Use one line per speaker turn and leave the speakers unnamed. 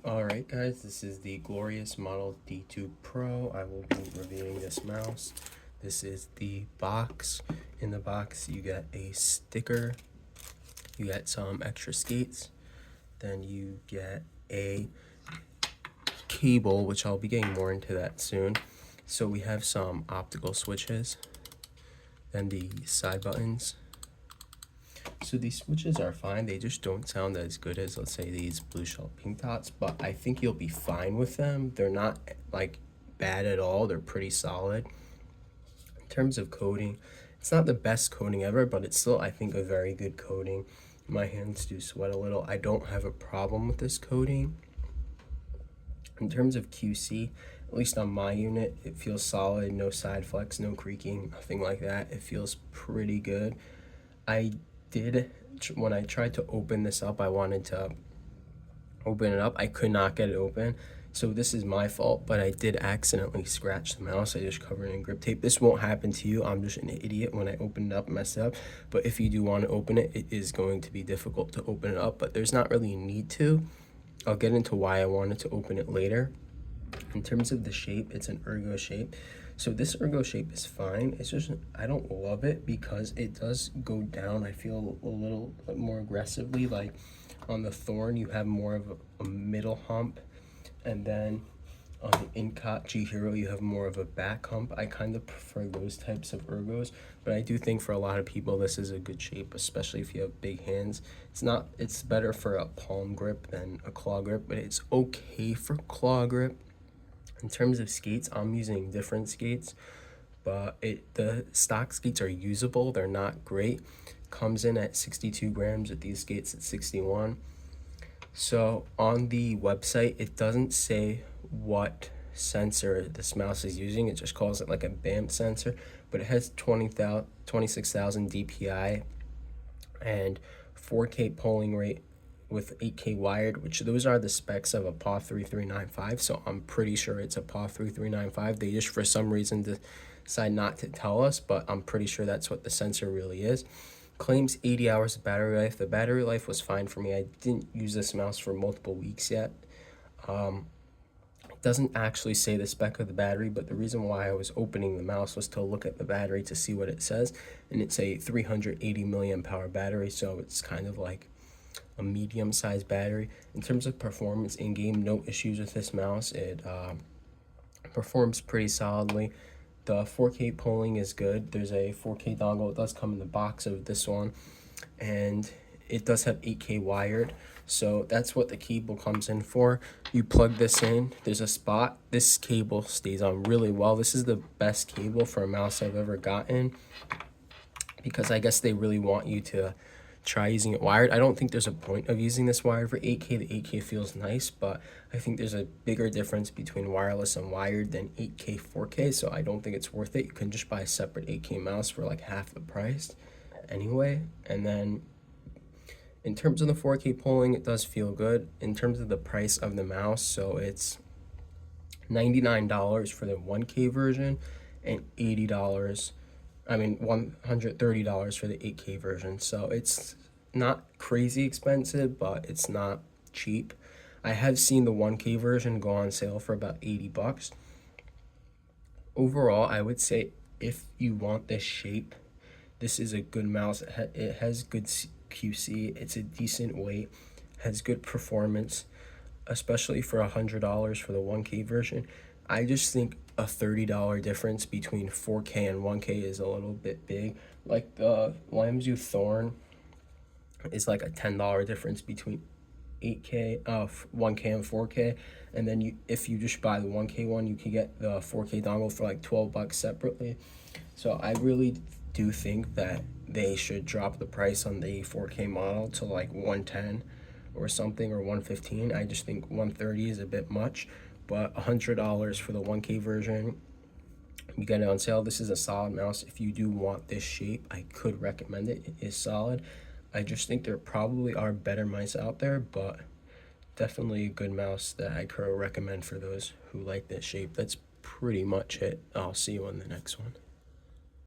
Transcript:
Alright guys, this is the Glorious Model D2 Pro. I will be reviewing this mouse. This is the box. In the box you get a sticker, you get some extra skates, then you get a cable, which I'll be getting more into that soon. So we have some optical switches, then the side buttons. So these switches are fine, they just don't sound as good as, let's say, these Blue Shell Pink Dots, but I think you'll be fine with them. They're not like bad at all, they're pretty solid. In terms of coating, it's not the best coating ever, but it's still, I think, a very good coating. My hands do sweat a little. I don't have a problem with this coating. In terms of QC, at least on my unit, it feels solid, no side flex, no creaking, nothing like that. It feels pretty good. When I tried to open this up, I wanted to open it up. I could not get it open. So this is my fault, but I did accidentally scratch the mouse. I just covered it in grip tape. This won't happen to you. I'm just an idiot. When I opened it up, messed it up. But if you do want to open it, it is going to be difficult to open it up, but there's not really a need to. I'll get into why I wanted to open it later. In terms of the shape, it's an ergo shape. So this ergo shape is fine. It's just, I don't love it because it does go down, I feel, a little more aggressively. Like on the Thorn, you have more of a middle hump, and then on the Incot G Hero, you have more of a back hump. I kind of prefer those types of ergos, but I do think for a lot of people this is a good shape, especially if you have big hands. It's better for a palm grip than a claw grip, but it's okay for claw grip. In terms of skates, I'm using different skates, but the stock skates are usable. They're not great. Comes in at 62 grams with these skates at 61. So on the website, it doesn't say what sensor this mouse is using. It just calls it like a BAMP sensor, but it has 26,000 DPI and 4K polling rate with 8K wired, which those are the specs of a PAW 3395, so I'm pretty sure it's a PAW 3395. They just for some reason decide not to tell us, but I'm pretty sure that's what the sensor really is. Claims 80 hours of battery life. The battery life was fine for me. I didn't use this mouse for multiple weeks yet. It doesn't actually say the spec of the battery, but the reason why I was opening the mouse was to look at the battery to see what it says, and it's a 380 milliamp hour battery, so it's kind of like a medium-sized battery. In terms of performance in-game, no issues with this mouse. It performs pretty solidly. The 4K polling is good. There's a 4K dongle. It does come in the box of this one, and it does have 8K wired, so that's what the cable comes in for. You plug this in, there's a spot. This cable stays on really well. This is the best cable for a mouse I've ever gotten, because I guess they really want you to try using it wired. I don't think there's a point of using this wired for 8K. The 8K feels nice, but I think there's a bigger difference between wireless and wired than 8K, 4K, so I don't think it's worth it. You can just buy a separate 8K mouse for like half the price anyway. And then in terms of the 4K polling, it does feel good. In terms of the price of the mouse, so it's $99 for the 1K version and $130 for the 8K version. So it's not crazy expensive, but it's not cheap. I have seen the 1K version go on sale for about 80 bucks. Overall, I would say if you want this shape, this is a good mouse. It has good QC. It's a decent weight, has good performance, especially for $100 for the 1K version. I just think a $30 difference between 4K and 1K is a little bit big. Like the Lamzu Thorn is like a $10 difference between 1K and 4K, and then if you just buy the 1K one, you can get the 4K dongle for like 12 bucks separately. So I really do think that they should drop the price on the 4K model to like 110 or something, or 115. I just think 130 is a bit much, but $100 for the 1K version, you get it on sale. This is a solid mouse. If you do want this shape, I could recommend it. It is solid. I just think there probably are better mice out there, but definitely a good mouse that I could recommend for those who like this shape. That's pretty much it. I'll see you on the next one.